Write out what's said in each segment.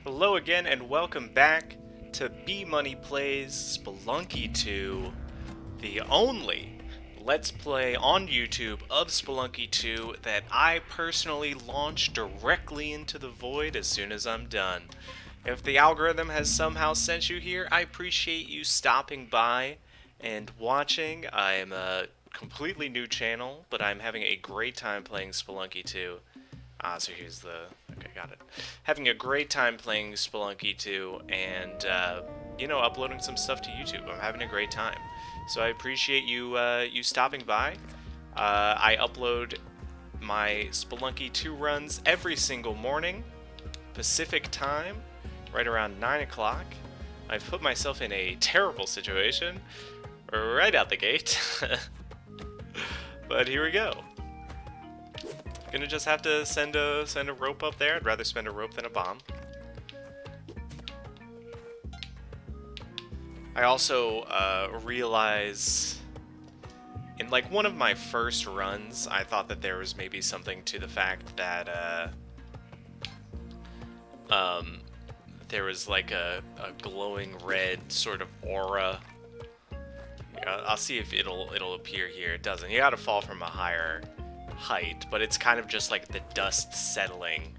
Hello again and welcome back to B Money Plays Spelunky 2, the only Let's Play on YouTube of Spelunky 2 that I personally launch directly into the void as soon as I'm done. If the algorithm has somehow sent you here, I appreciate you stopping by and watching. I'm a completely new channel, but I'm having a great time playing Spelunky 2. So here's the... Okay, got it. Having a great time playing Spelunky 2 and, uploading some stuff to YouTube. I'm having a great time. So I appreciate you, you stopping by. I upload my Spelunky 2 runs every single morning, Pacific time, right around 9 o'clock. I've put myself in a terrible situation right out the gate. But here we go. Gonna just have to send a rope up there. I'd rather spend a rope than a bomb. I also realize in like one of my first runs, I thought that there was maybe something to the fact that there was like a glowing red sort of aura. I'll see if it'll appear here. It doesn't. You gotta fall from a higher height, but it's kind of just like the dust settling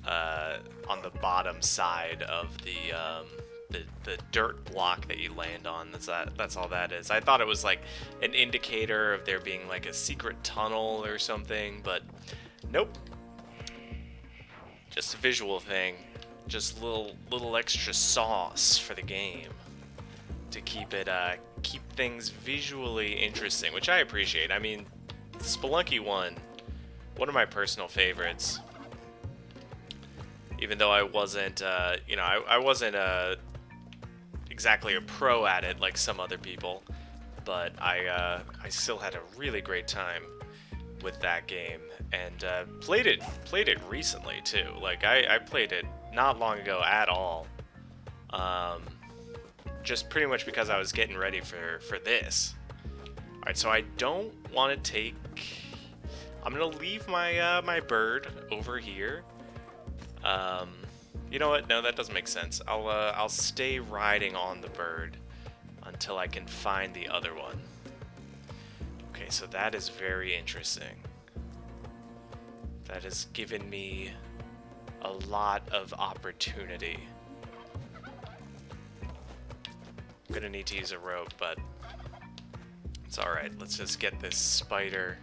on the bottom side of the dirt block that you land on. That's all that is. I thought it was like an indicator of there being like a secret tunnel or something, but nope. Just a visual thing. Just little extra sauce for the game to keep things visually interesting, which I appreciate. I mean, Spelunky 1, one of my personal favorites. Even though I wasn't, I wasn't exactly a pro at it like some other people, but I still had a really great time with that game, and played it recently too. Like I played it not long ago at all. Just pretty much because I was getting ready for this. Alright, so I don't want to take... I'm going to leave my my bird over here. You know what? No, that doesn't make sense. I'll stay riding on the bird until I can find the other one. Okay, so that is very interesting. That has given me a lot of opportunity. I'm going to need to use a rope, but... it's alright, let's just get this spider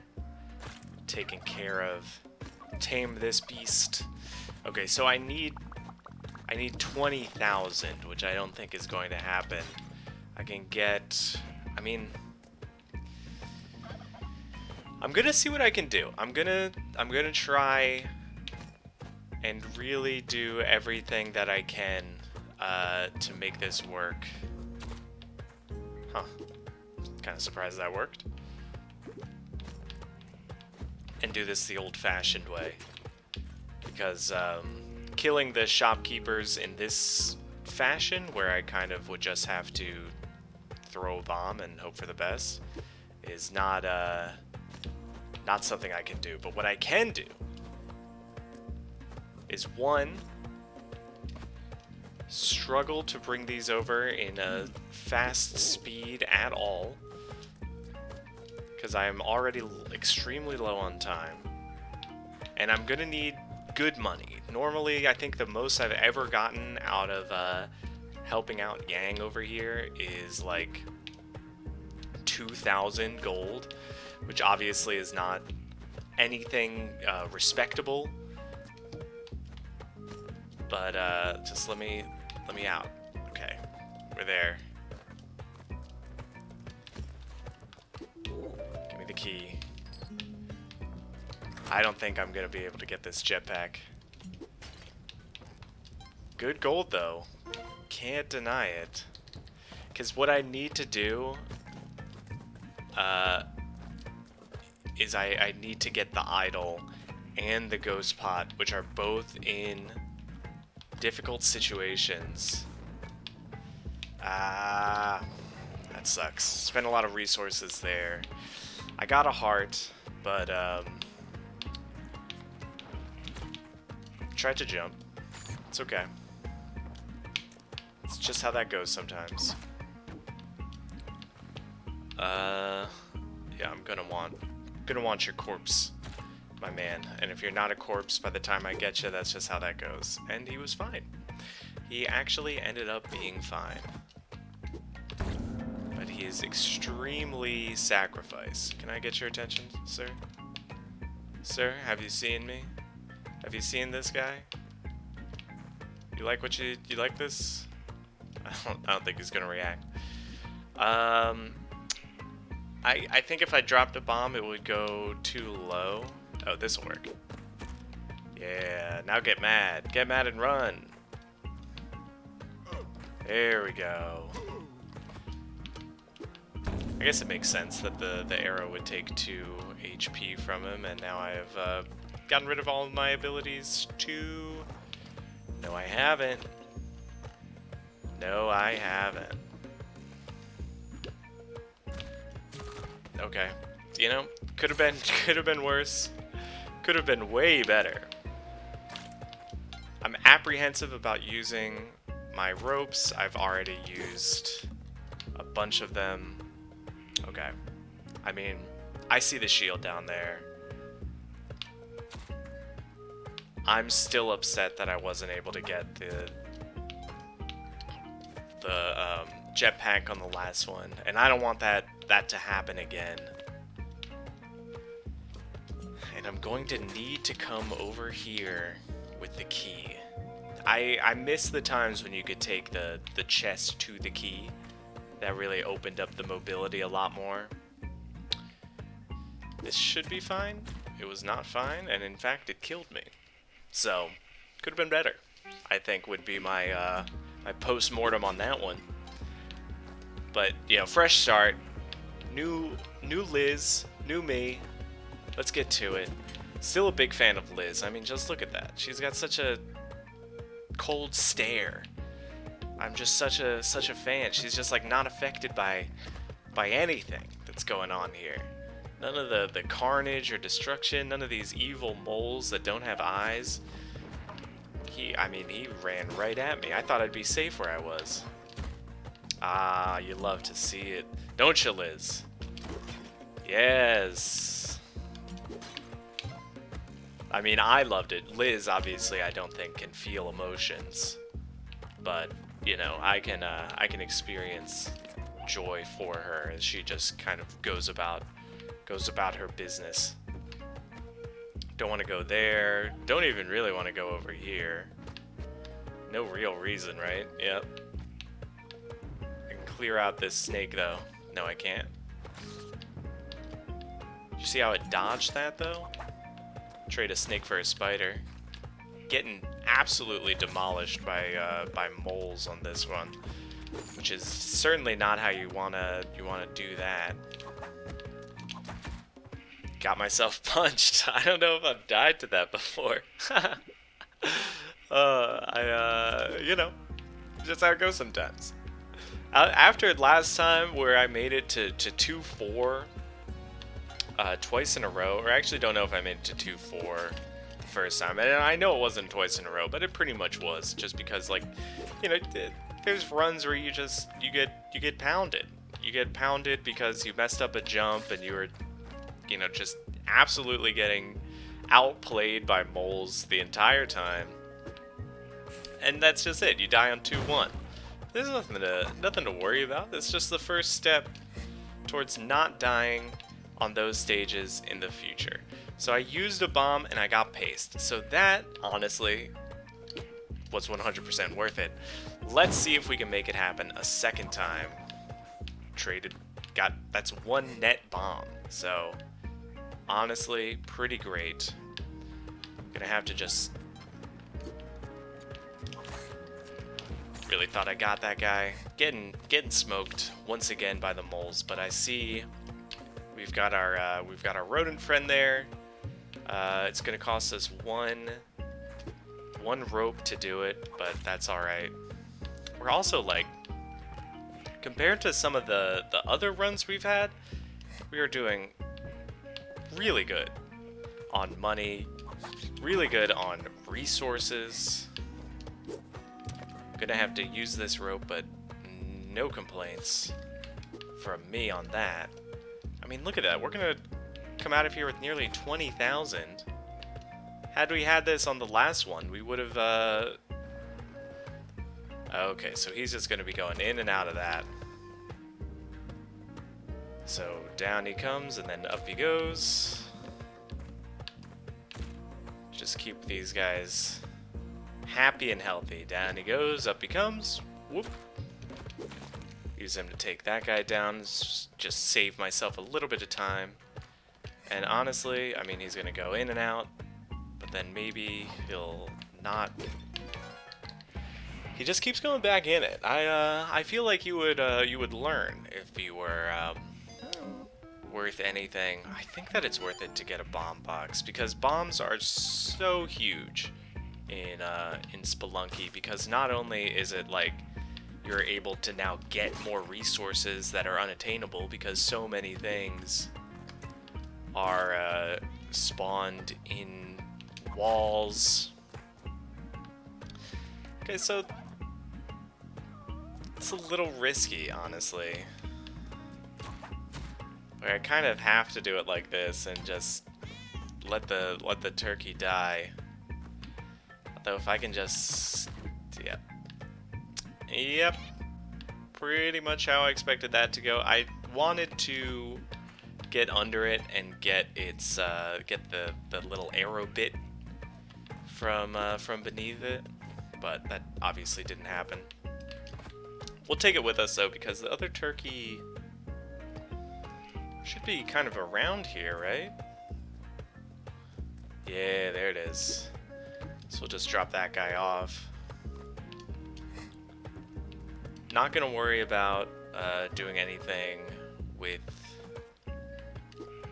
taken care of. Tame this beast. Okay, so I need 20,000, which I don't think is going to happen. I can get... I mean... I'm gonna see what I can do. I'm gonna try and really do everything that I can to make this work. Huh. Kind of surprised that worked. And do this the old-fashioned way. Because killing the shopkeepers in this fashion, where I kind of would just have to throw a bomb and hope for the best, is not something I can do. But what I can do is, one, struggle to bring these over in a fast speed at all, because I am already extremely low on time, and I'm gonna need good money. Normally, I think the most I've ever gotten out of helping out Yang over here is like 2,000 gold, which obviously is not anything respectable, but just let me out. Okay, we're there. Give me the key. I don't think I'm gonna be able to get this jetpack. Good gold though. Can't deny it. Because what I need to do is I need to get the idol and the ghost pot, which are both in difficult situations. That sucks. Spent a lot of resources there. I got a heart, but tried to jump. It's okay. It's just how that goes sometimes. Yeah, I'm gonna want your corpse, my man. And if you're not a corpse by the time I get you, that's just how that goes. And he was fine. He actually ended up being fine. But he is extremely sacrificed. Can I get your attention, sir? Sir, have you seen me? Have you seen this guy? You like what you like this? I don't think he's gonna react. I think if I dropped a bomb, it would go too low. Oh, this will work. Yeah, now get mad. Get mad and run. There we go. I guess it makes sense that the arrow would take 2 HP from him, and now I have gotten rid of all of my abilities to... No, I haven't. No, I haven't. Okay. You know, could have been worse. Could have been way better. I'm apprehensive about using my ropes. I've already used a bunch of them. Okay. I mean, I see the shield down there. I'm still upset that I wasn't able to get the jetpack on the last one, and I don't want that to happen again. And I'm going to need to come over here with the key. I miss the times when you could take the chest to the key. That really opened up the mobility a lot more. This should be fine. It was not fine, and in fact it killed me. So, could have been better, I think would be my my post-mortem on that one. But, you know, fresh start, new Liz, new me. Let's get to it. Still a big fan of Liz. I mean, just look at that. She's got such a cold stare. I'm just such a fan. She's just like not affected by anything that's going on here. None of the carnage or destruction, none of these evil moles that don't have eyes. He ran right at me. I thought I'd be safe where I was. Ah, you love to see it. Don't you, Liz? Yes. I mean, I loved it. Liz, obviously, I don't think can feel emotions. But, you know, I can experience joy for her as she just kind of goes about her business. Don't want to go there. Don't even really want to go over here. No real reason, right? Yep. I can clear out this snake, though. No, I can't. You see how it dodged that, though? Trade a snake for a spider. Getting absolutely demolished by moles on this one, which is certainly not how you wanna do that. Got myself punched. I don't know if I've died to that before. You know, just how it goes sometimes. After last time where I made it to 2-4 twice in a row, or I actually don't know if I made it to 2-4 the first time, and I know it wasn't twice in a row, but it pretty much was, just because, like, you know, there's runs where you get pounded. You get pounded because you messed up a jump and you were, you know, just absolutely getting outplayed by moles the entire time. And that's just it. You die on 2-1. There's nothing to worry about. It's just the first step towards not dying on those stages in the future. So I used a bomb and I got paced. So that, honestly, was 100% worth it. Let's see if we can make it happen a second time. That's 1 net bomb. So, honestly, pretty great. Gonna have to just... Really thought I got that guy. Getting smoked once again by the moles, but I see we've got our rodent friend there. It's gonna cost us one rope to do it, but that's all right. We're also, like, compared to some of the other runs we've had, we are doing really good on money, really good on resources. Gonna have to use this rope, but no complaints from me on that. I mean, look at that. We're gonna come out of here with nearly 20,000. Had we had this on the last one, we would have, Okay, so he's just gonna be going in and out of that. So down he comes, and then up he goes. Just keep these guys happy and healthy. Down he goes, up he comes. Whoop. Use him to take that guy down. Just save myself a little bit of time. And honestly, I mean, he's gonna go in and out, but then maybe he'll not. He just keeps going back in it. I feel like you would learn if you were worth anything. I think that it's worth it to get a bomb box, because bombs are so huge in Spelunky, because not only is it like you're able to now get more resources that are unattainable because so many things are spawned in walls. Okay, so it's a little risky, honestly. I kind of have to do it like this and just let the turkey die. Although if I can just, yep, pretty much how I expected that to go. I wanted to get under it and get its get the little arrow bit from beneath it, but that obviously didn't happen. We'll take it with us though, because the other turkey should be kind of around here, right? Yeah, there it is. So we'll just drop that guy off. Not gonna worry about doing anything with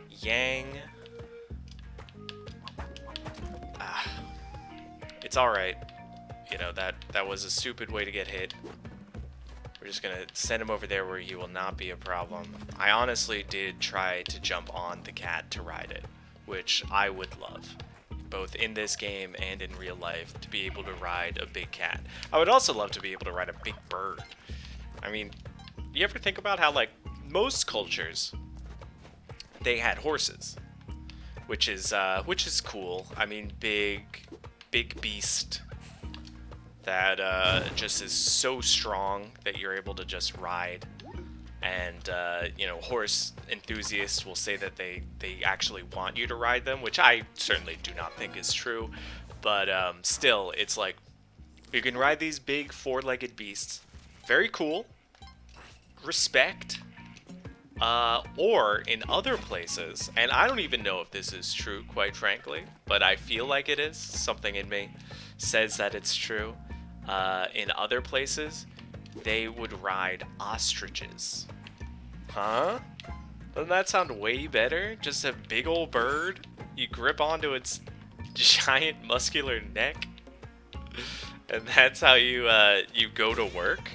Yang. It's alright. You know, that was a stupid way to get hit. We're just gonna send him over there where he will not be a problem. I honestly did try to jump on the cat to ride it, which I would love, both in this game and in real life, to be able to ride a big cat. I would also love to be able to ride a big bird. I mean, you ever think about how, like, most cultures, they had horses, which is cool. I mean, big beast that just is so strong that you're able to just ride. And you know, horse enthusiasts will say that they actually want you to ride them, which I certainly do not think is true. But still, it's like you can ride these big four-legged beasts. Very cool. Respect. Or in other places, and I don't even know if this is true, quite frankly, but I feel like it is. Something in me says that it's true. In other places, they would ride ostriches. Huh? Doesn't that sound way better? Just a big old bird, you grip onto its giant muscular neck, and that's how you go to work?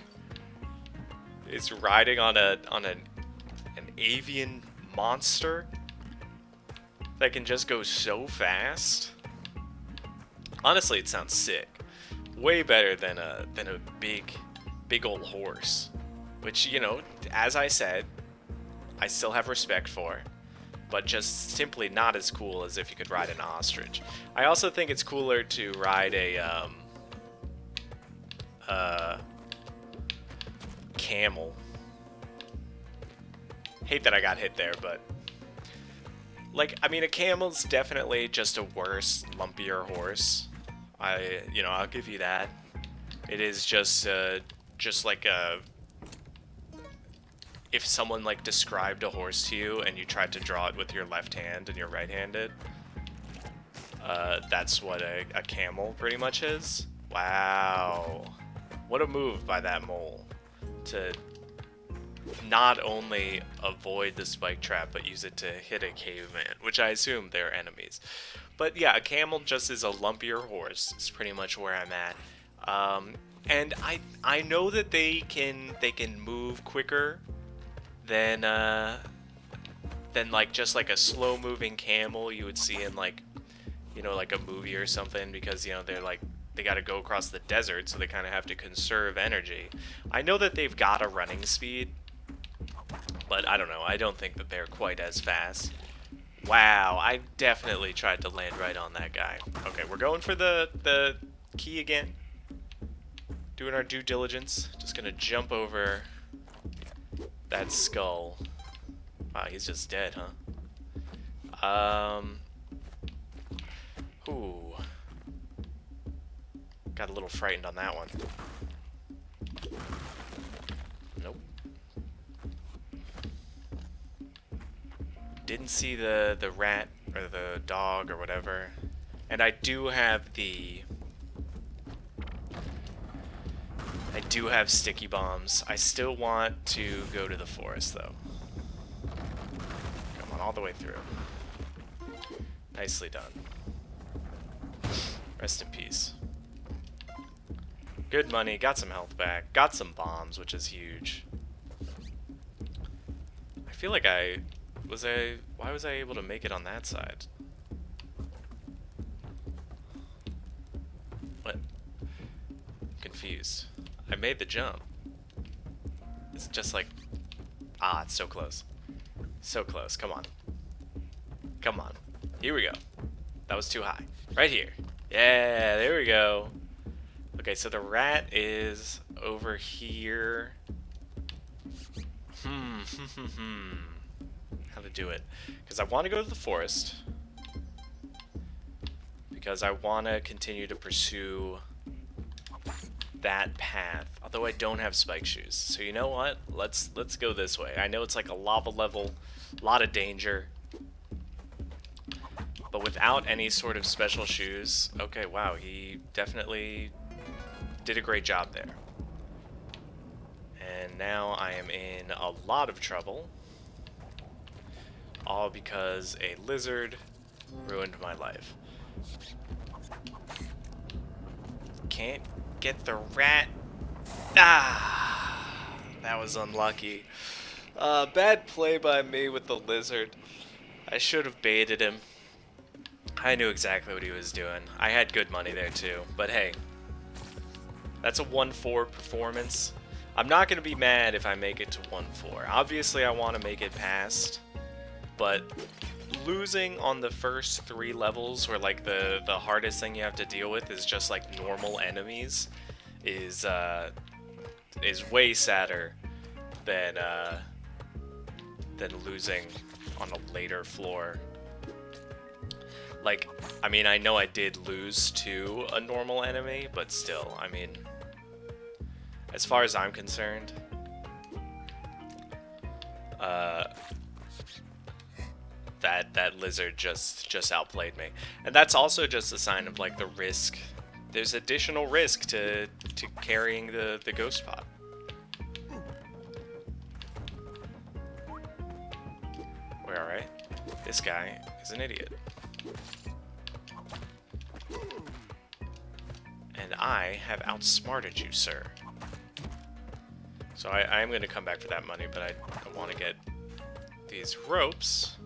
It's riding on an avian monster that can just go so fast. Honestly, it sounds sick. Way better than a big old horse, which, you know, as I said, I still have respect for, but just simply not as cool as if you could ride an ostrich. I also think it's cooler to ride a camel. Hate that I got hit there, but like, I mean, a camel's definitely just a worse, lumpier horse. I'll give you that. It is just like if someone like described a horse to you and you tried to draw it with your left hand and you're right-handed, that's what a camel pretty much is. Wow. What a move by that mole to not only avoid the spike trap, but use it to hit a caveman, which I assume they're enemies. But yeah, a camel just is a lumpier horse. It's pretty much where I'm at. And I know that they can move quicker than like just like a slow moving camel you would see in like, you know, like a movie or something, because, you know, they're like they got to go across the desert, so they kind of have to conserve energy. I know that they've got a running speed, but I don't know. I don't think that they're quite as fast. Wow, I definitely tried to land right on that guy. Okay, we're going for the key again. Doing our due diligence. Just gonna jump over that skull. Wow, he's just dead, huh? Ooh. Got a little frightened on that one. Nope. Didn't see the rat or the dog or whatever. And I do have sticky bombs. I still want to go to the forest though. Come on, all the way through. Nicely done. Rest in peace. Good money, got some health back, got some bombs, which is huge. I feel like why was I able to make it on that side? What? I'm confused. I made the jump. It's just like, it's so close. So close, come on. Come on. Here we go. That was too high. Right here. Yeah, there we go. Okay, so the rat is over here. How to do it. Because I want to go to the forest. Because I want to continue to pursue that path. Although I don't have spike shoes. So you know what? Let's go this way. I know it's like a lava level, a lot of danger. But without any sort of special shoes, okay, wow, he definitely did a great job there. And now I am in a lot of trouble. All because a lizard ruined my life. Can't get the rat. That was unlucky. Bad play by me with the lizard. I should have baited him. I knew exactly what he was doing. I had good money there too, but hey. That's a 1-4 performance. I'm not going to be mad if I make it to 1-4. Obviously, I want to make it past, but losing on the first 3 levels, where like the hardest thing you have to deal with is just like normal enemies, is way sadder than losing on a later floor. Like, I mean, I know I did lose to a normal enemy, but still, I mean, as far as I'm concerned, that lizard just outplayed me. And that's also just a sign of, like, the risk. There's additional risk to carrying the ghost pot. We're alright. This guy is an idiot. And I have outsmarted you, sir. So I am going to come back for that money, but I want to get these ropes.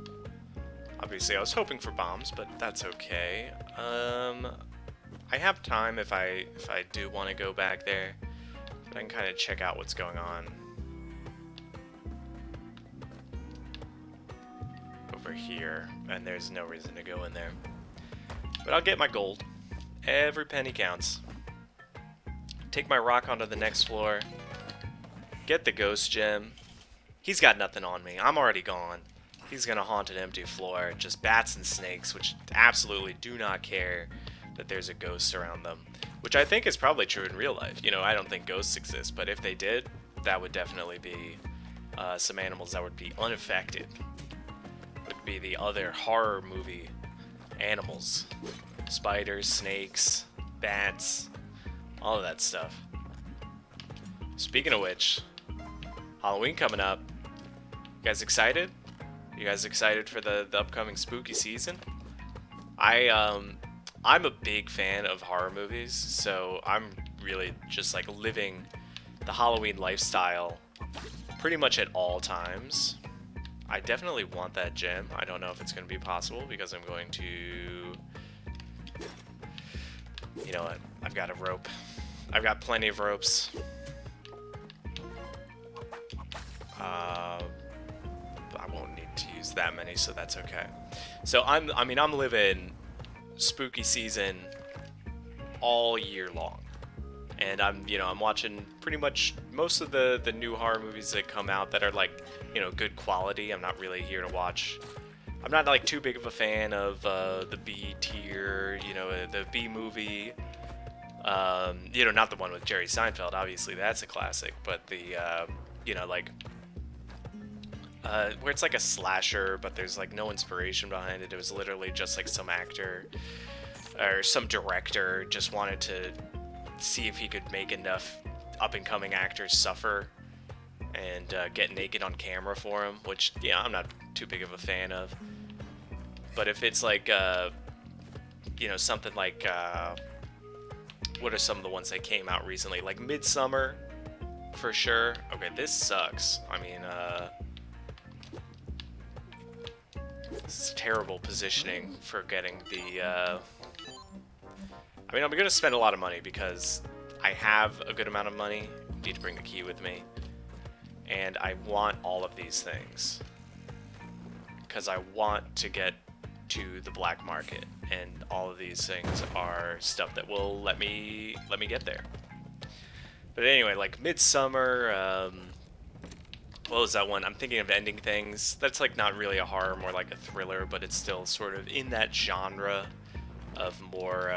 Obviously, I was hoping for bombs, but that's okay. I have time if I do want to go back there, but I can kind of check out what's going on over here, and there's no reason to go in there. But I'll get my gold. Every penny counts. Take my rock onto the next floor. Get the ghost gem. He's got nothing on me. I'm already gone. He's gonna haunt an empty floor. Just bats and snakes, which absolutely do not care that there's a ghost around them. Which I think is probably true in real life. You know, I don't think ghosts exist, but if they did, that would definitely be some animals that would be unaffected. Would be the other horror movie animals. Spiders, snakes, bats, all of that stuff. Speaking of which, Halloween coming up. You guys excited? You guys excited for the upcoming spooky season? I'm a big fan of horror movies, so I'm really just like living the Halloween lifestyle pretty much at all times. I definitely want that gem. I don't know if it's going to be possible because I'm going to... You know what? I've got a rope. I've got plenty of ropes. I won't need to use that many, so that's okay. So I'm living spooky season all year long. And I'm watching pretty much most of the new horror movies that come out that are like, good quality. I'm not really here to watch. I'm not like too big of a fan of the B tier, the B movie. Not the one with Jerry Seinfeld. Obviously, that's a classic. But the, where it's like a slasher, but there's like no inspiration behind it. It was literally just like some actor or some director just wanted to see if he could make enough up-and-coming actors suffer and get naked on camera for him, which, I'm not too big of a fan of. But if it's like, something like, what are some of the ones that came out recently? Like Midsummer, for sure. Okay, this sucks. I mean, this is terrible positioning for getting the, I'm going to spend a lot of money because I have a good amount of money. Need to bring the key with me. And I want all of these things. Because I want to get to the black market. And all of these things are stuff that will let me get there. But anyway, like Midsummer, what was that one? I'm thinking of Ending Things. That's like not really a horror, more like a thriller, but it's still sort of in that genre of more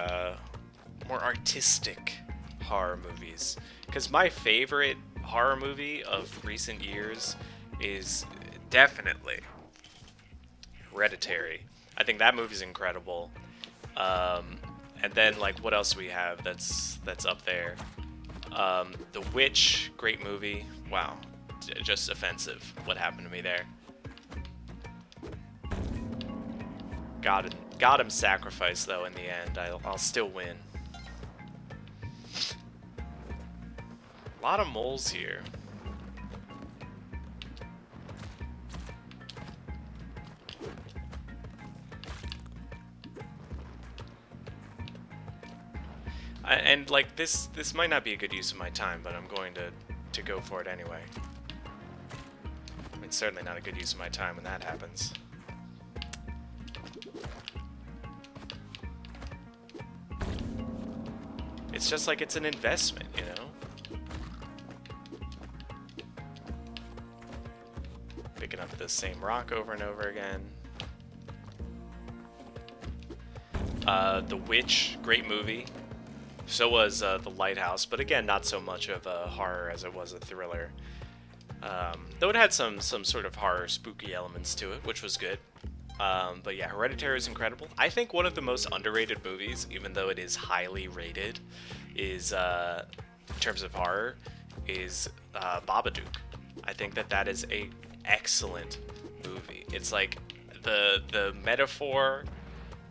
artistic horror movies. Because my favorite horror movie of recent years is definitely Hereditary. I think that movie's incredible. And then like what else do we have that's up there? The Witch, great movie. Wow, just offensive. What happened to me there? Got him sacrificed though in the end. I'll still win. A lot of moles here. And like this might not be a good use of my time, but I'm going to go for it anyway. It's certainly not a good use of my time when that happens. It's just like it's an investment, Picking up the same rock over and over again. The Witch, great movie. So was The Lighthouse, but again, not so much of a horror as it was a thriller. Though it had some sort of horror, spooky elements to it, which was good. But yeah, Hereditary is incredible. I think one of the most underrated movies, even though it is highly rated, is, in terms of horror, is Babadook. I think that is a excellent movie. It's like the metaphor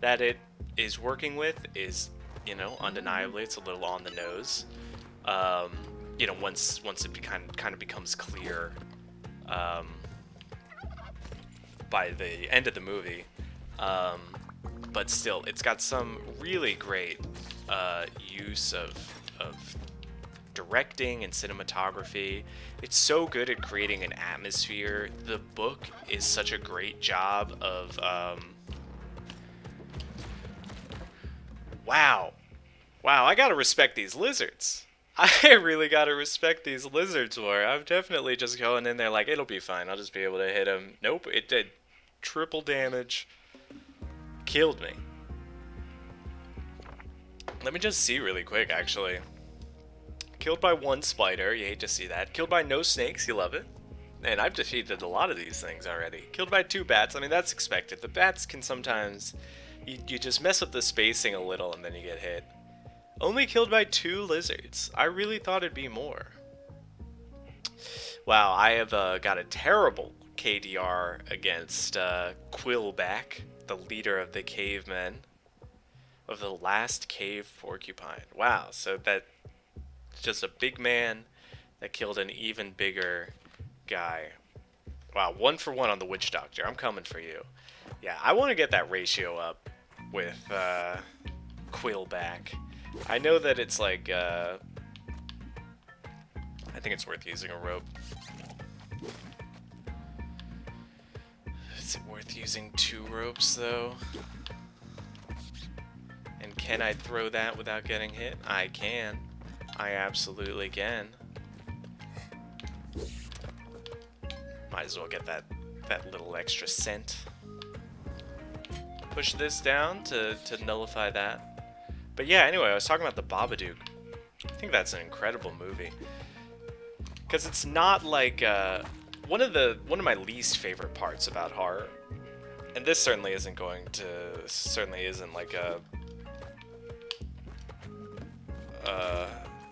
that it is working with is, undeniably it's a little on the nose. Once it kind of becomes clear by the end of the movie. But still, it's got some really great use of directing and cinematography. It's so good at creating an atmosphere. The book is such a great job of wow, I gotta respect these lizards. I really gotta respect these lizards more. I'm definitely just going in there like, it'll be fine, I'll just be able to hit him. Nope, it did triple damage. Killed me. Let me just see really quick, actually. Killed by one spider, you hate to see that. Killed by no snakes, you love it. And I've defeated a lot of these things already. Killed by 2 bats, I mean, that's expected. The bats can sometimes... You just mess up the spacing a little and then you get hit. Only killed by 2 lizards. I really thought it'd be more. Wow, I have got a terrible KDR against Quillback, the leader of the cavemen. Of the last cave porcupine. Wow, so that's just a big man that killed an even bigger guy. Wow, 1 for 1 on the Witch Doctor. I'm coming for you. Yeah, I want to get that ratio up with Quillback. I know that it's like, I think it's worth using a rope. Is it worth using 2 ropes, though? And can I throw that without getting hit? I can. I absolutely can. Might as well get that little extra cent. Push this down to nullify that. But yeah, anyway, I was talking about the Babadook. I think that's an incredible movie. Because it's not like, one of my least favorite parts about horror, and this certainly isn't like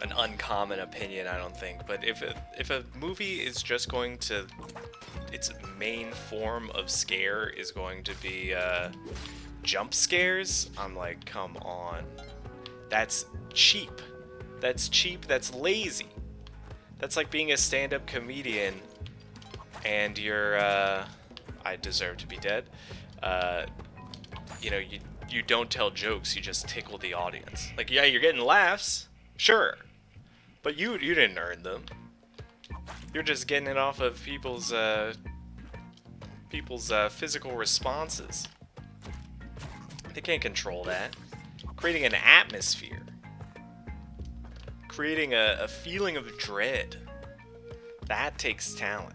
an uncommon opinion, I don't think. But if a movie is just going to, its main form of scare is going to be jump scares, I'm like, come on, that's cheap. That's cheap. That's lazy. That's like being a stand-up comedian and you're, I deserve to be dead. You know, you don't tell jokes, you just tickle the audience. Like, yeah, you're getting laughs, sure, but you didn't earn them. You're just getting it off of people's physical responses. They can't control that. Creating an atmosphere. Creating a feeling of dread. That takes talent.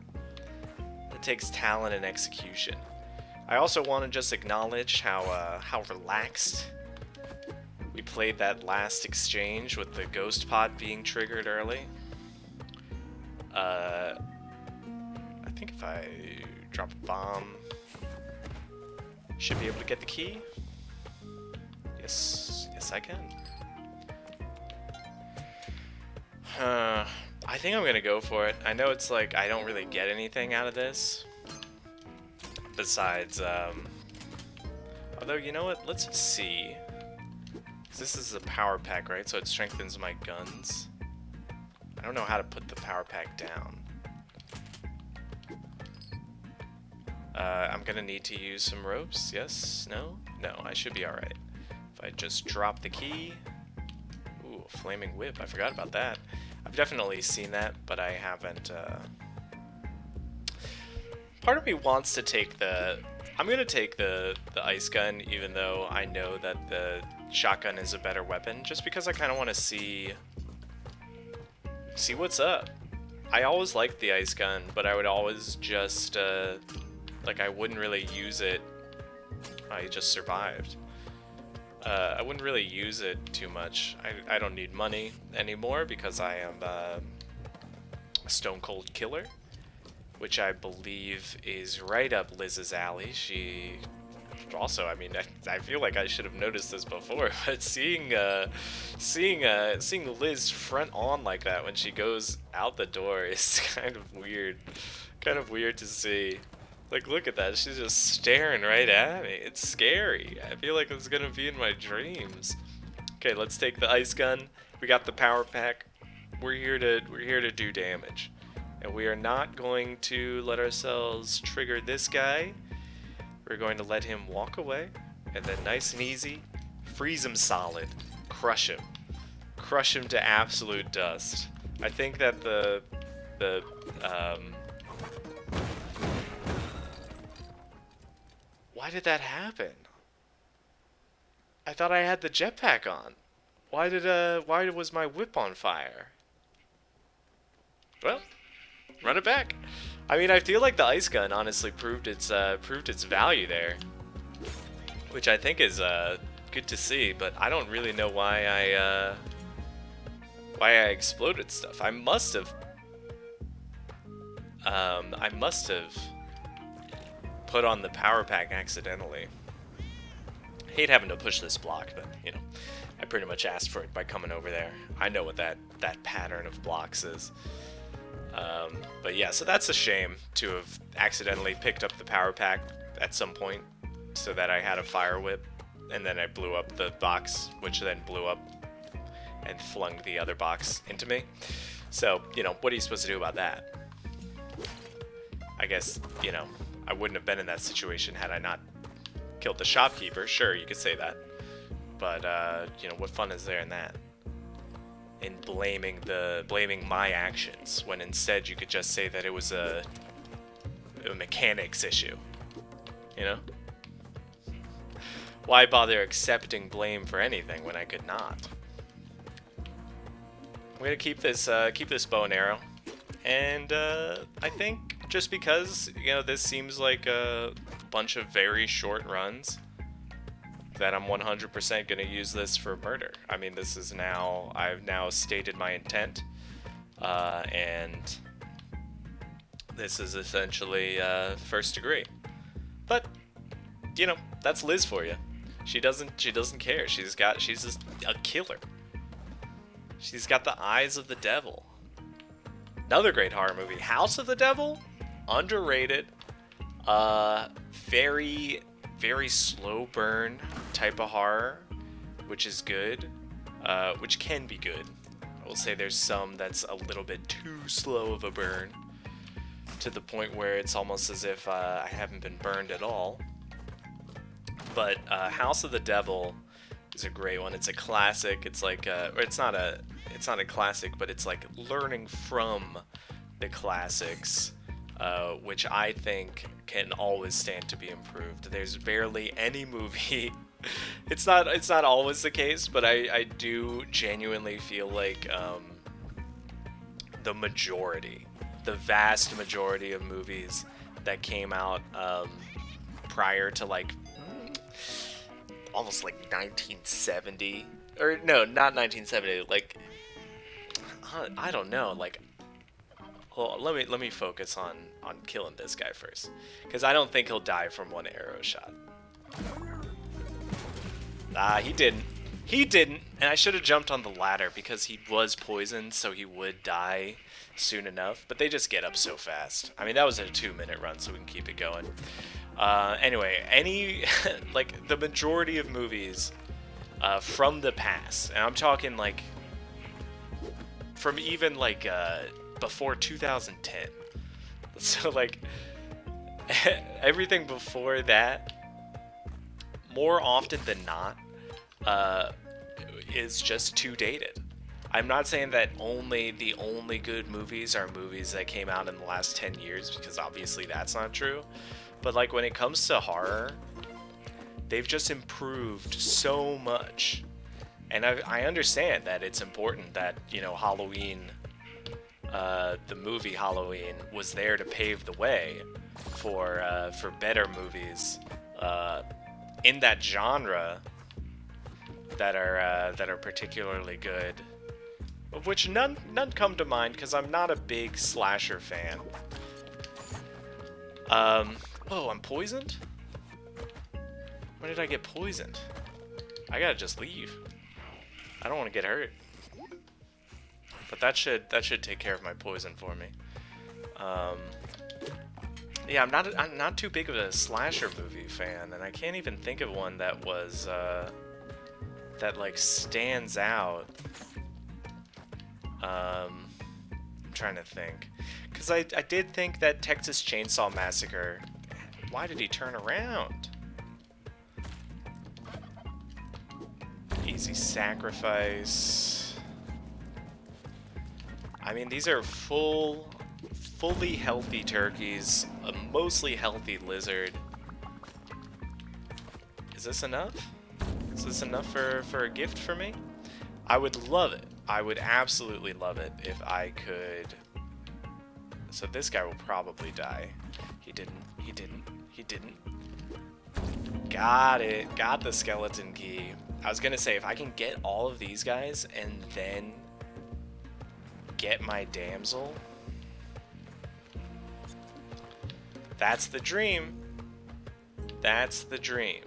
It takes talent and execution. I also want to just acknowledge how relaxed we played that last exchange with the ghost pod being triggered early. I think if I drop a bomb, should be able to get the key. Yes, I can. I think I'm gonna go for it. I know it's like I don't really get anything out of this. Besides, although, you know what? Let's see. This is a power pack, right? So it strengthens my guns. I don't know how to put the power pack down. I'm gonna need to use some ropes. Yes? No? No, I should be alright. If I just drop the key. Ooh, a flaming whip. I forgot about that. I've definitely seen that, but I haven't, Part of me wants to take the... I'm gonna take the ice gun, even though I know that the shotgun is a better weapon, just because I kind of want to see what's up. I always liked the ice gun, but I would always just, like, I wouldn't really use it. I just survived. I wouldn't really use it too much. I don't need money anymore because I am a stone cold killer, which I believe is right up Liz's alley. She also, I mean, I feel like I should have noticed this before, but seeing Liz front on like that when she goes out the door is kind of weird. Kind of weird to see. Like, look at that. She's just staring right at me. It's scary. I feel like it's gonna be in my dreams. Okay, let's take the ice gun. We got the power pack. We're here to do damage. And we are not going to let ourselves trigger this guy. We're going to let him walk away, and then nice and easy, freeze him solid, crush him to absolute dust. I think that why did that happen? I thought I had the jetpack on. Why was my whip on fire? Well, run it back. I mean, I feel like the ice gun honestly proved its value there, which I think is good to see. But I don't really know why I exploded stuff. I must have put on the power pack accidentally. Hate having to push this block, but you know, I pretty much asked for it by coming over there. I know what that pattern of blocks is. But yeah, so that's a shame to have accidentally picked up the power pack at some point so that I had a fire whip, and then I blew up the box, which then blew up and flung the other box into me. So, you know, what are you supposed to do about that? I guess, you know, I wouldn't have been in that situation had I not killed the shopkeeper. Sure, you could say that. But you know, what fun is there in that? In blaming my actions, when instead you could just say that it was a mechanics issue. You know? Why bother accepting blame for anything when I could not? I'm gonna keep this bow and arrow, and I think just because, you know, this seems like a bunch of very short runs, that I'm 100% gonna use this for murder. I mean, this is now, I've now stated my intent, and this is essentially first degree. But you know, that's Liz for you. She doesn't care. She's just a killer. She's got the eyes of the devil. Another great horror movie, House of the Devil, underrated. Very, very slow burn type of horror, which is good. Which can be good. I will say there's some that's a little bit too slow of a burn, to the point where it's almost as if I haven't been burned at all. But House of the Devil is a great one. It's a classic. It's like, or it's not a classic, but it's like learning from the classics, which I think can always stand to be improved. There's barely any movie. It's not always the case, but I do genuinely feel like the vast majority of movies that came out prior to like almost like 1970, or no, not 1970, like I don't know, like, well, let me focus on killing this guy first, because I don't think he'll die from one arrow shot. He didn't, and I should have jumped on the ladder because he was poisoned, so he would die soon enough, but they just get up so fast. I mean, that was a 2-minute run, so we can keep it going. Anyway, like, the majority of movies from the past, and I'm talking, like, from even, like, before 2010. So, like, everything before that, more often than not, is just too dated. I'm not saying that the only good movies are movies that came out in the last 10 years, because obviously that's not true. But like, when it comes to horror, they've just improved so much. And I understand that it's important that, you know, Halloween, the movie Halloween, was there to pave the way for better movies in that genre that are particularly good. Of which none come to mind, because I'm not a big slasher fan. Oh, I'm poisoned? When did I get poisoned? I gotta just leave. I don't want to get hurt. But that should take care of my poison for me. Yeah, I'm not too big of a slasher movie fan, and I can't even think of one that was that like stands out. I'm trying to think, because I did think that Texas Chainsaw Massacre. Why did he turn around? Easy Sacrifice. I mean, these are fully healthy turkeys, a mostly healthy lizard. Is this enough? Is this enough for a gift for me? I would love it. I would absolutely love it if I could. So this guy will probably die. He didn't. Got it. Got the skeleton key. I was gonna say, if I can get all of these guys and then get my damsel, that's the dream. That's the dream.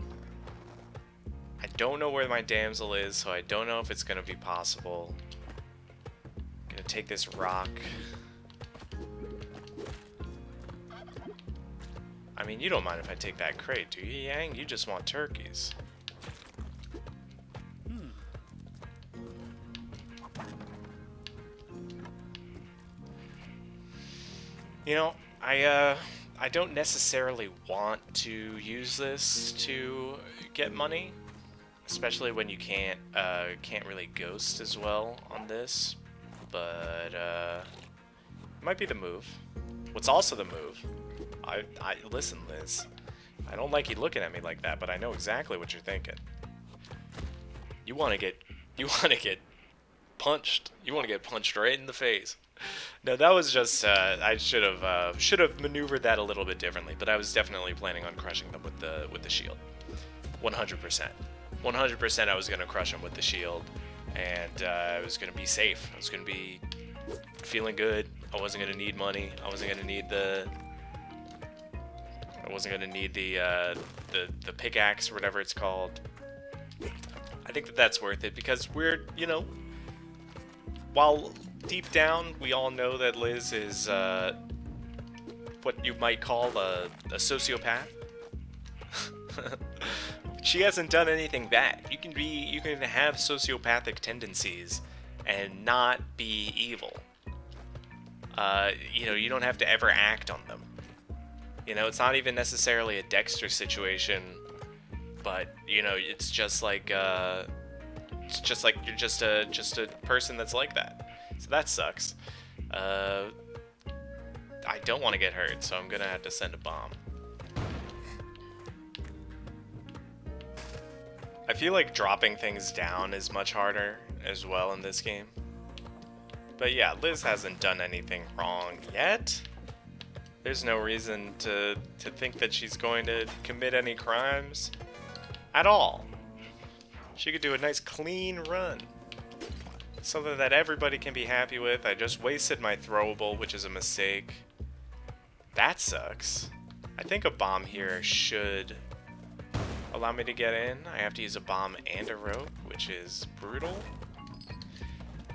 I don't know where my damsel is, so I don't know if it's gonna be possible. I'm gonna take this rock. I mean, you don't mind if I take that crate, do you, Yang? You just want turkeys. You know, I don't necessarily want to use this to get money. especially when you can't really ghost as well on this. But it might be the move. What's also the move? I listen, Liz. I don't like you looking at me like that, but I know exactly what you're thinking. You want to get punched. You want to get punched right in the face. No, that was just I should have maneuvered that a little bit differently, but I was definitely planning on crushing them with the shield. 100%. 100% I was going to crush them with the shield, and I was going to be safe. I was going to be feeling good. I wasn't going to need money. I wasn't going to need the pickaxe or whatever it's called. I think that's worth it because we're, you know, while deep down we all know that Liz is what you might call a sociopath. She hasn't done anything bad. You can have sociopathic tendencies and not be evil. You know, you don't have to ever act on them. You know, it's not even necessarily a Dexter situation, but you know, it's just like you're just a person that's like that. So that sucks. I don't want to get hurt, so I'm gonna have to send a bomb. I feel like dropping things down is much harder as well in this game. But yeah, Liz hasn't done anything wrong yet. There's no reason to think that she's going to commit any crimes at all. She could do a nice clean run. Something that everybody can be happy with. I just wasted my throwable, which is a mistake. That sucks. I think a bomb here should allow me to get in. I have to use a bomb and a rope, which is brutal.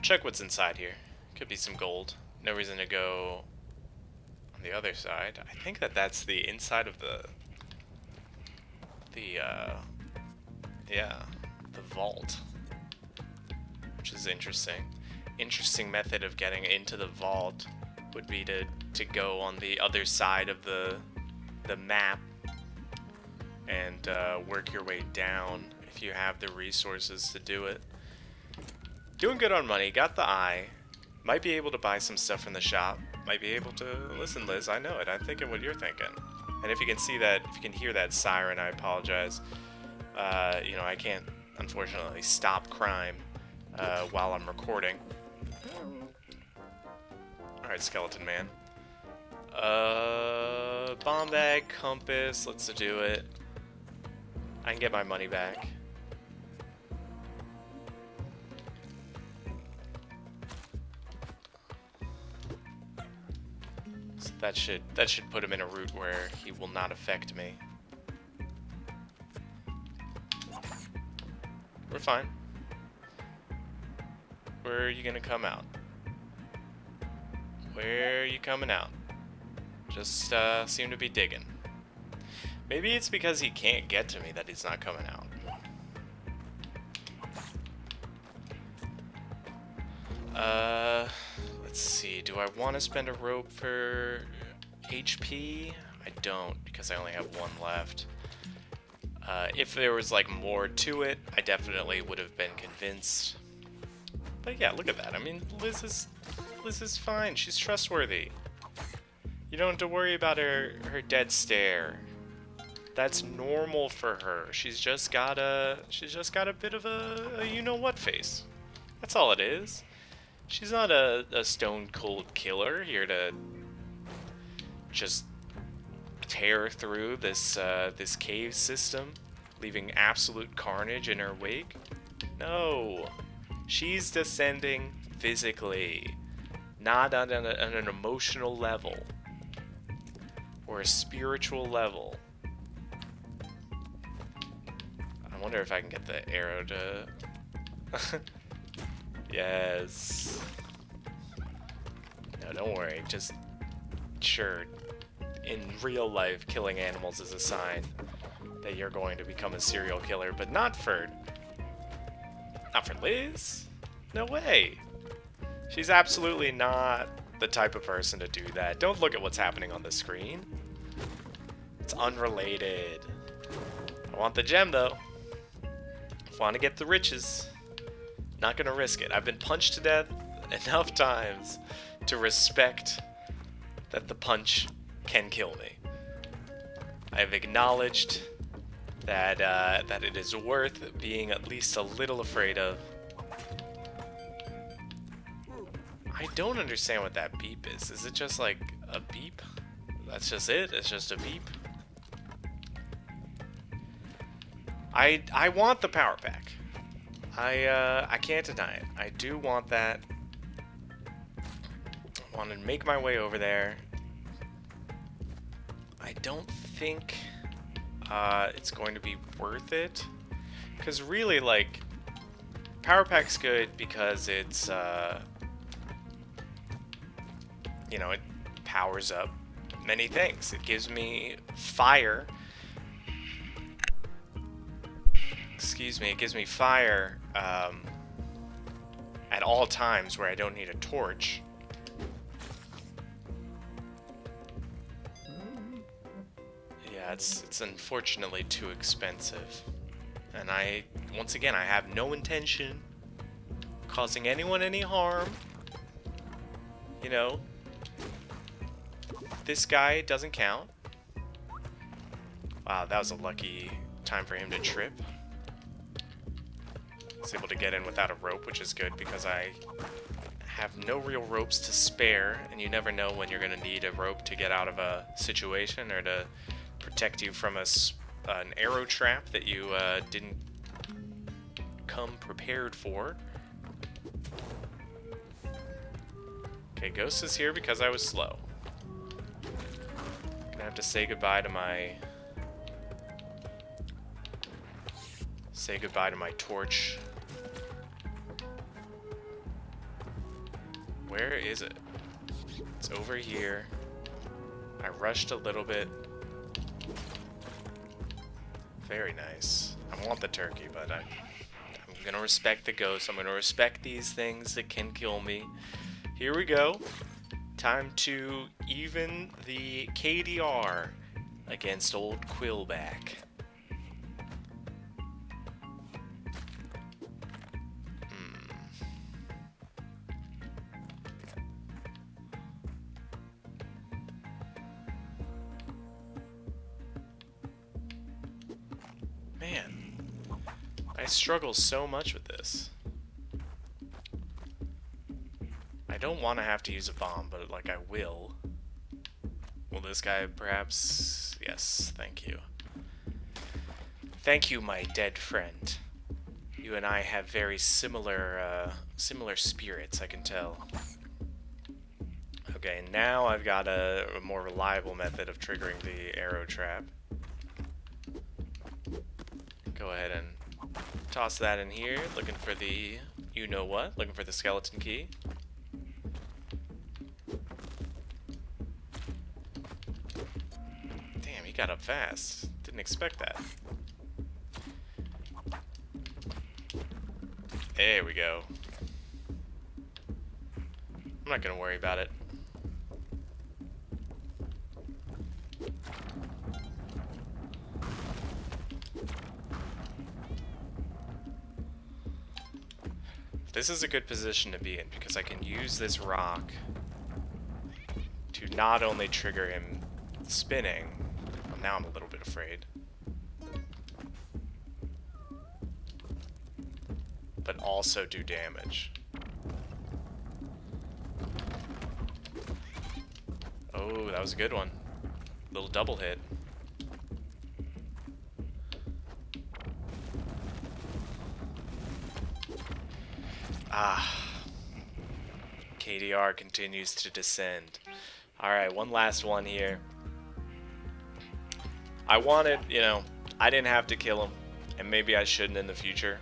Check what's inside here. Could be some gold. No reason to go on the other side. I think that's the inside of the vault, which is interesting. Interesting method of getting into the vault would be to go on the other side of the map and work your way down if you have the resources to do it. Doing good on money, got the eye. Might be able to buy some stuff from the shop. Might be able to... Listen, Liz, I know it. I'm thinking what you're thinking. And if you can see that, if you can hear that siren, I apologize. You know, I can't, unfortunately, stop crime while I'm recording. Alright, Skeleton Man. Bomb bag, compass, let's do it. I can get my money back. So that should put him in a route where he will not affect me. We're fine. Where are you gonna come out? Where are you coming out? Just seem to be digging. Maybe it's because he can't get to me that he's not coming out. Let's see. Do I want to spend a rope for HP? I don't, because I only have one left. If there was like more to it, I definitely would have been convinced. But yeah, look at that. I mean, Liz is fine. She's trustworthy. You don't have to worry about her dead stare. That's normal for her. She's just got a bit of a you know what face. That's all it is. She's not a stone cold killer here to just tear through this this cave system, leaving absolute carnage in her wake. No, she's descending physically, not on an emotional level or a spiritual level. I wonder if I can get the arrow to... Yes. No, don't worry. Just... Sure. In real life, killing animals is a sign that you're going to become a serial killer, but not for... Not for Liz. No way. She's absolutely not the type of person to do that. Don't look at what's happening on the screen. It's unrelated. I want the gem, though. Want to get the riches. Not gonna risk it. I've been punched to death enough times to respect that the punch can kill me. I've acknowledged that that it is worth being at least a little afraid of. I don't understand what that beep is. Is it just like a beep? That's just it? It's just a beep? I want the power pack. I can't deny it. I do want that. I want to make my way over there. I don't think it's going to be worth it. Because really, like, power pack's good because it's, you know, it powers up many things. It gives me fire. Excuse me, it gives me fire at all times where I don't need a torch. Yeah, it's unfortunately too expensive. And once again, I have no intention of causing anyone any harm. You know, this guy doesn't count. Wow, that was a lucky time for him to trip. Was able to get in without a rope, which is good because I have no real ropes to spare, and you never know when you're going to need a rope to get out of a situation or to protect you from an arrow trap that you didn't come prepared for. Okay, Ghost is here because I was slow. Gonna have to say goodbye to my torch. Where is it? It's over here. I rushed a little bit. Very nice. I want the turkey, but I'm gonna respect the ghost. I'm gonna respect these things that can kill me. Here we go. Time to even the KDR against old Quillback. Man, I struggle so much with this. I don't want to have to use a bomb, but like I will. Will this guy perhaps? Yes, thank you. Thank you, my dead friend. You and I have very similar spirits, I can tell. Okay, now I've got a more reliable method of triggering the arrow trap. Go ahead and toss that in here, looking for the you-know-what, looking for the skeleton key. Damn, he got up fast. Didn't expect that. There we go. I'm not gonna worry about it. This is a good position to be in because I can use this rock to not only trigger him spinning, well, now I'm a little bit afraid, but also do damage. Oh, that was a good one. Little double hit. Ah. KDR continues to descend. Alright, one last one here. I wanted, you know, I didn't have to kill him, and maybe I shouldn't in the future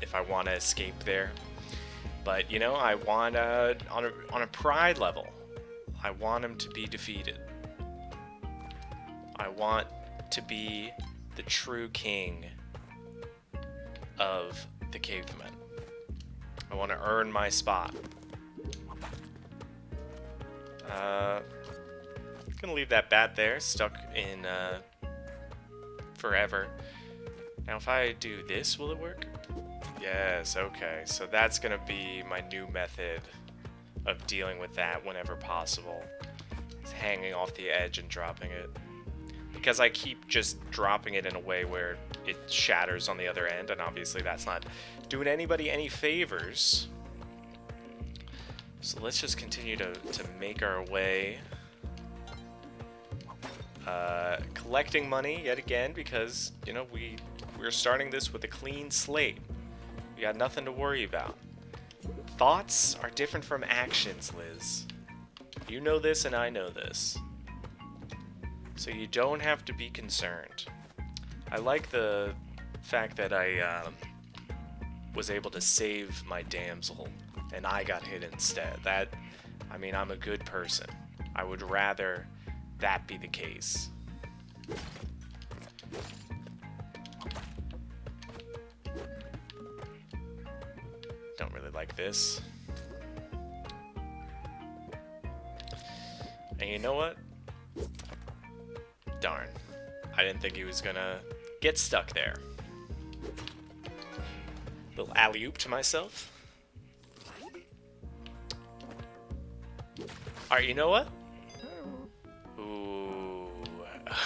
if I want to escape there. But, you know, I want, on a pride level, I want him to be defeated. I want to be the true king of the cavemen. I want to earn my spot. Gonna leave that bat there, stuck in forever. Now if I do this, will it work? Yes, okay. So that's gonna be my new method of dealing with that whenever possible. It's hanging off the edge and dropping it. Because I keep just dropping it in a way where it shatters on the other end, and obviously that's not doing anybody any favors. So let's just continue to make our way. Collecting money yet again because, you know, we're starting this with a clean slate. We got nothing to worry about. Thoughts are different from actions, Liz. You know this and I know this. So you don't have to be concerned. I like the fact that I was able to save my damsel and I got hit instead. That, I mean, I'm a good person. I would rather that be the case. Don't really like this. And you know what? Darn. I didn't think he was gonna get stuck there. Little alley-oop to myself. Alright, you know what? Ooh.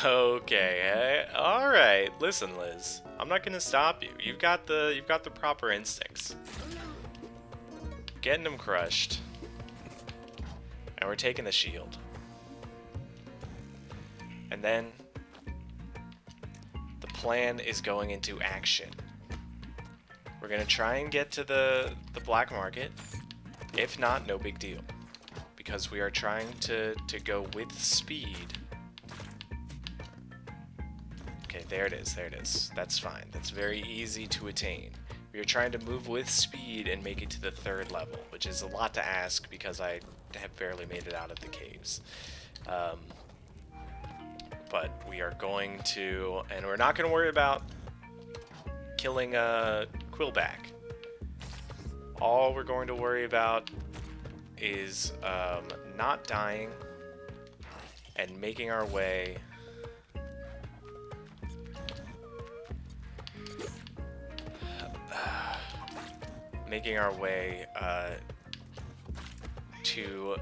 Okay. Alright. Listen, Liz. I'm not gonna stop you. You've got the proper instincts. Getting them crushed. And we're taking the shield. And then the plan is going into action. We're gonna try and get to the black market. If not, no big deal. Because we are trying to go with speed. Okay, there it is, there it is. That's fine. That's very easy to attain. We are trying to move with speed and make it to the 3rd level, which is a lot to ask because I have barely made it out of the caves. But we are going to, and we're not going to worry about killing Quillback. All we're going to worry about is not dying and making our way to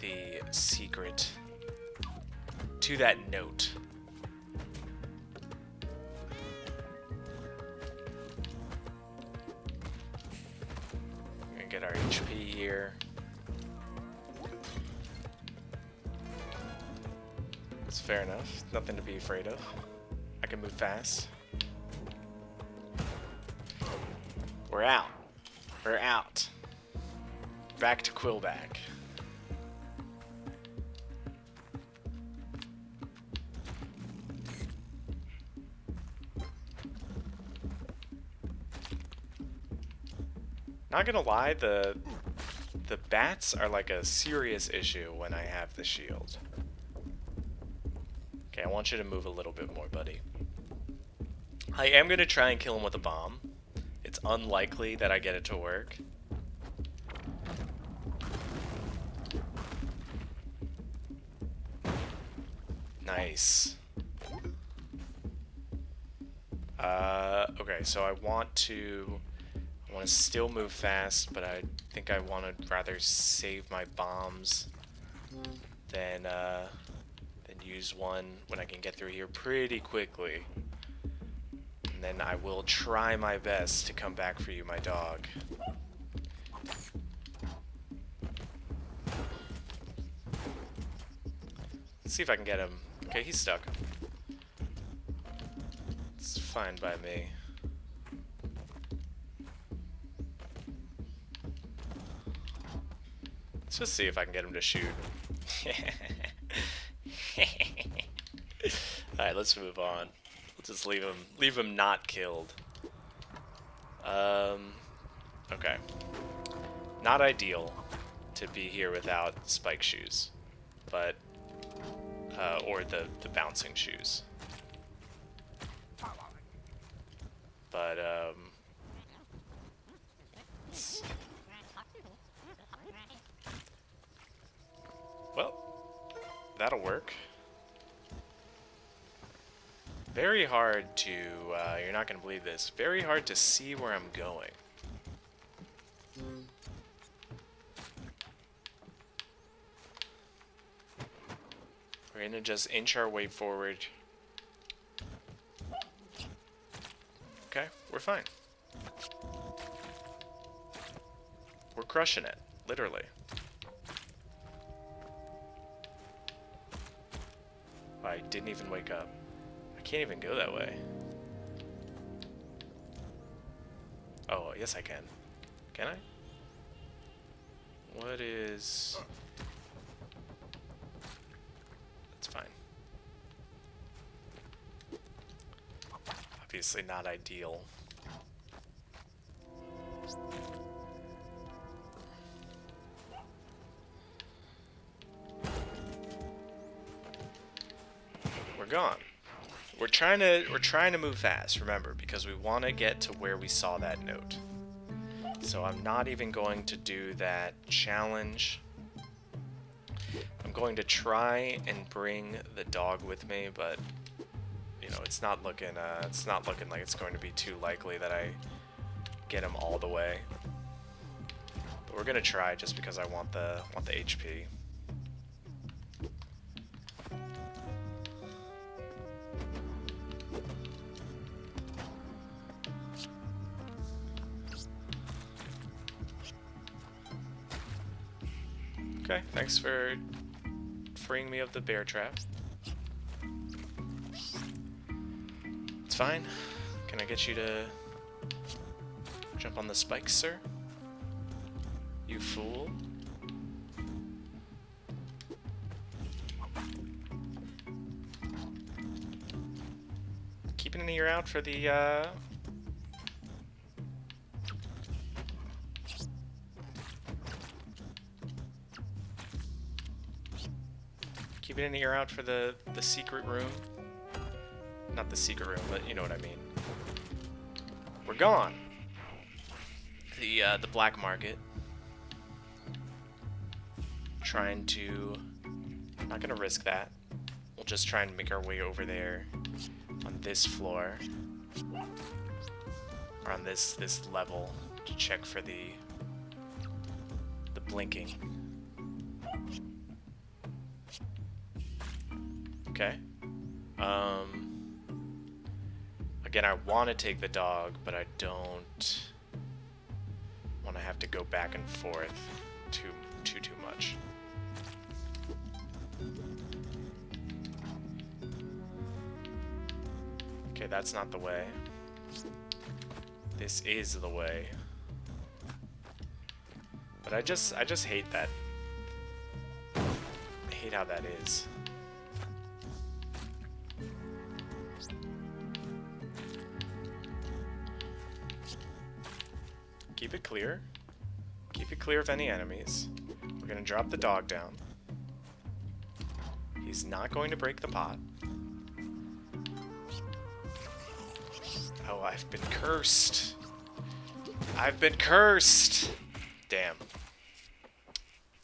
the secret, to that note. We're gonna get our HP here. That's fair enough. Nothing to be afraid of. I can move fast. We're out. We're out. Back to Quillback. Not gonna lie, the bats are like a serious issue when I have the shield. Okay, I want you to move a little bit more, buddy. I am gonna try and kill him with a bomb. It's unlikely that I get it to work. Nice. Okay, so I want to still move fast, but I think I want to rather save my bombs than use one when I can get through here pretty quickly. And then I will try my best to come back for you, my dog. Let's see if I can get him. Okay, he's stuck. It's fine by me. Let's just see if I can get him to shoot. Alright, let's move on. We'll just leave him not killed. Okay. Not ideal to be here without spike shoes, but or the bouncing shoes. But well, that'll work. Very hard to, you're not going to believe this, very hard to see where I'm going. We're going to just inch our way forward. Okay, we're fine. We're crushing it, literally. I didn't even wake up. I can't even go that way. Oh, yes I can. Can I? What is... That's fine. Obviously not ideal. We're gone. We're trying to move fast, remember, because we want to get to where we saw that note. So I'm not even going to do that challenge. I'm going to try and bring the dog with me, but you know, it's not looking like it's going to be too likely that I get him all the way. But we're gonna try just because I want the HP. Okay, thanks for freeing me of the bear trap. It's fine. Can I get you to jump on the spikes, sir? You fool. Keeping an ear out for the, keeping an ear out for the secret room. Not the secret room, but you know what I mean. We're gone. The black market. Trying to... Not gonna risk that. We'll just try and make our way over there on this floor. Or on this level to check for the blinking. Okay. Again, I want to take the dog, but I don't want to have to go back and forth too much. Okay, that's not the way. This is the way. But I just hate that. I hate how that is. Keep it clear. Keep it clear of any enemies. We're gonna drop the dog down. He's not going to break the pot. Oh, I've been cursed. I've been cursed. Damn.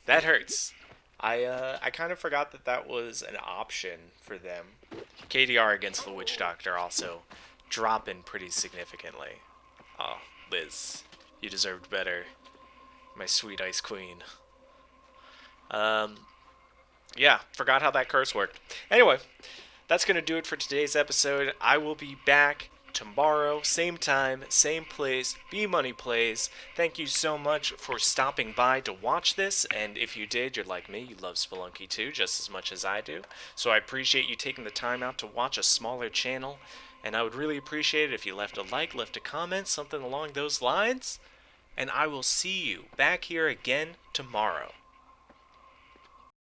That hurts. I kind of forgot that was an option for them. KDR against the Witch Doctor also dropping pretty significantly. Oh, Liz. You deserved better, my sweet Ice Queen. Yeah, forgot how that curse worked. Anyway, that's going to do it for today's episode. I will be back tomorrow, same time, same place, B Money Plays. Thank you so much for stopping by to watch this, and if you did, you're like me, you love Spelunky too, just as much as I do. So I appreciate you taking the time out to watch a smaller channel, and I would really appreciate it if you left a like, left a comment, something along those lines. And I will see you back here again tomorrow.